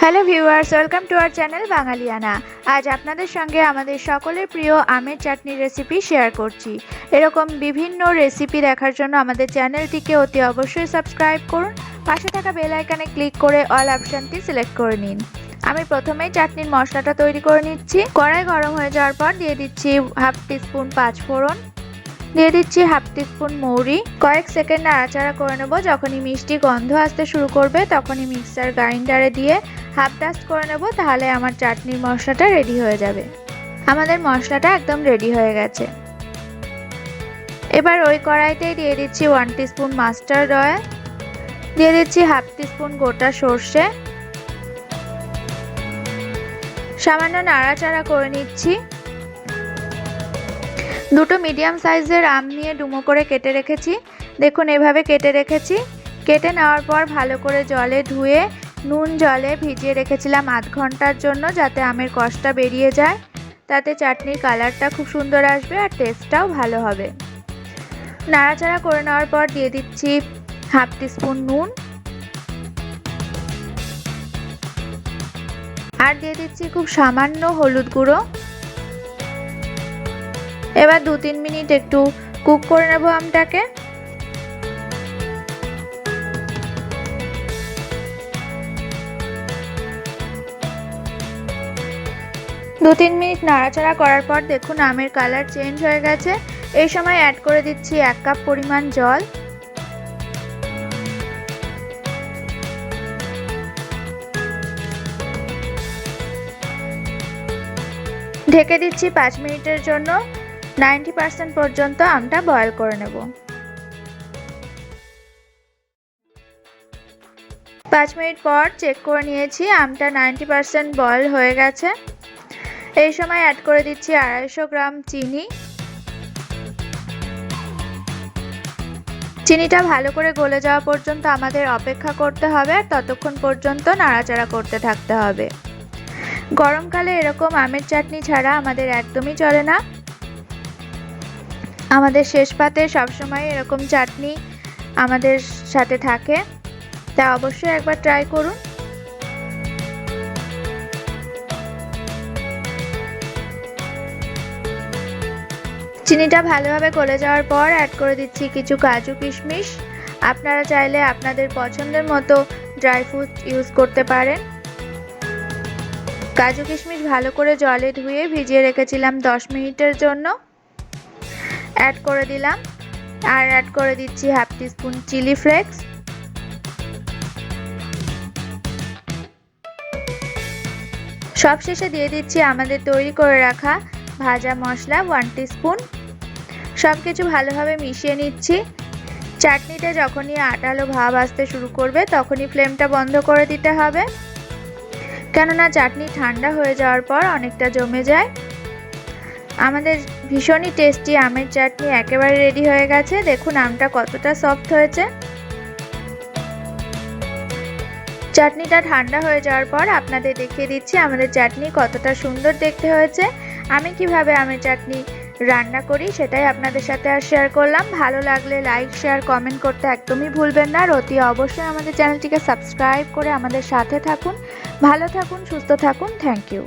Hello viewers, welcome to our channel Bangaliyana. আজ আপনাদের সঙ্গে আমাদের সকলের প্রিয় আমের চাটনি রেসিপি শেয়ার করছি। এরকম বিভিন্ন রেসিপি দেখার জন্য আমাদের চ্যানেলটিকে অতি অবশ্যই সাবস্ক্রাইব করুন। পাশে থাকা বেল আইকনে ক্লিক করে অল অপশনটি সিলেক্ট করে নিন। আমি প্রথমেই চাটনির মশলাটা তৈরি করে নিচ্ছি। কড়াই গরম হয়ে যাওয়ার পর দিয়ে দিচ্ছি হাফ টিস্পুন পাঁচ ফোড়ন, দিয়ে দিচ্ছি হাফ টিস্পুন মৌরি। কয়েক সেকেন্ড নাড়াচাড়া করে নেব। যখনই মিষ্টি গন্ধ আসতে শুরু করবে তখনই মিক্সার গ্রাইন্ডারে দিয়ে হাফ ডাস্ট করে নেব, তাহলে আমার চাটনির মশলাটা রেডি হয়ে যাবে। আমাদের মশলাটা একদম রেডি হয়ে গেছে। এবার ওই কড়াইতেই দিয়ে দিচ্ছি 1 টিস্পুন মাস্টার্ড অয়েল, দিয়ে দিচ্ছি হাফ টিস্পুন গোটা সর্ষে। সামান্য নাড়াচাড়া করে নিচ্ছি। দুটো মিডিয়াম সাইজের আম নিয়ে ডুমো করে কেটে রেখেছি। দেখুন এভাবে কেটে রেখেছি। কেটে নেওয়ার পর ভালো করে জলে ধুয়ে নুন জলে ভিজিয়ে রেখেছিলাম আধ ঘন্টার জন্য, যাতে আমের কষটা বেরিয়ে যায়। তাতে চাটনির কালারটা খুব সুন্দর আসবে আর টেস্টটাও ভালো হবে। নাড়াচাড়া করে নেওয়ার পর দিয়ে দিচ্ছি হাফ টিস্পুন নুন আর দিয়ে দিচ্ছি খুব সামান্য হলুদ গুঁড়ো। এবার 2-3 মিনিট একটু কুক করে নেব আমটাকে। দু 3 মিনিট নাড়াচাড়া করার পর দেখুন আমের কালার চেঞ্জ হয়ে গেছে। এই সময় অ্যাড করে দিচ্ছি 1 কাপ পরিমাণ জল। ঢেকে দিচ্ছি 5 মিনিটের জন্য। 90% পর্যন্ত আমটা বয়েল করে নেব। 5 মিনিট পর চেক করে নিয়েছি, আমটা 90% বয়েল হয়ে গেছে। এই সময় অ্যাড করে দিচ্ছি 250 গ্রাম চিনি। চিনিটা ভালো করে গলে যাওয়া পর্যন্ত আমাদের অপেক্ষা করতে হবে আর ততক্ষণ পর্যন্ত নাড়াচাড়া করতে থাকতে হবে। গরমকালে এরকম আমের চাটনি ছাড়া আমাদের একদমই চলে না। আমাদের শেষ পাতে সবসময় এরকম চাটনি আমাদের সাথে থাকে, তা অবশ্যই একবার ট্রাই করুন। চিনিটা ভালোভাবে গলে যাওয়ার পর অ্যাড করে দিচ্ছি কিছু কাজু কিশমিশ। আপনারা চাইলে আপনাদের পছন্দের মতো ড্রাই ফ্রুট ইউজ করতে পারেন। কাজু কিশমিশ ভালো করে জলে ধুয়ে ভিজিয়ে রেখেছিলাম 10 মিনিটের জন্য। অ্যাড করে দিলাম আর অ্যাড করে দিচ্ছি হাফ টিস্পুন চিলি ফ্লেক্স। সবশেষে দিয়ে দিচ্ছি আমাদের তৈরি করে রাখা ভাজা মশলা 1 টিস্পুন। সবকিছু ভালোভাবে মিশিয়ে নিচ্ছি। চাটনিতে যখনই আটালো ভাব আসতে শুরু করবে তখনই ফ্লেমটা বন্ধ করে দিতে হবে, কেননা চাটনি ঠান্ডা হয়ে যাওয়ার পর অনেকটা জমে যায়। আমাদের ভীষণই টেস্টি আমের চাটনি একেবারে রেডি হয়ে গেছে। দেখুন আমটা কতটা সফট হয়েছে। চাটনিটা ঠান্ডা হয়ে যাওয়ার পর আপনাদের দেখিয়ে দিচ্ছি আমাদের চাটনি কতটা সুন্দর দেখতে হয়েছে। আমি কিভাবে আমের চাটনি রান্না করি সেটাই আপনাদের সাথে আর শেয়ার করলাম। ভালো লাগলে লাইক শেয়ার কমেন্ট করতে একদমই ভুলবেন না। আর অতি অবশ্যই আমাদের চ্যানেলটিকে সাবস্ক্রাইব করে আমাদের সাথে থাকুন। ভালো থাকুন, সুস্থ থাকুন। Thank you.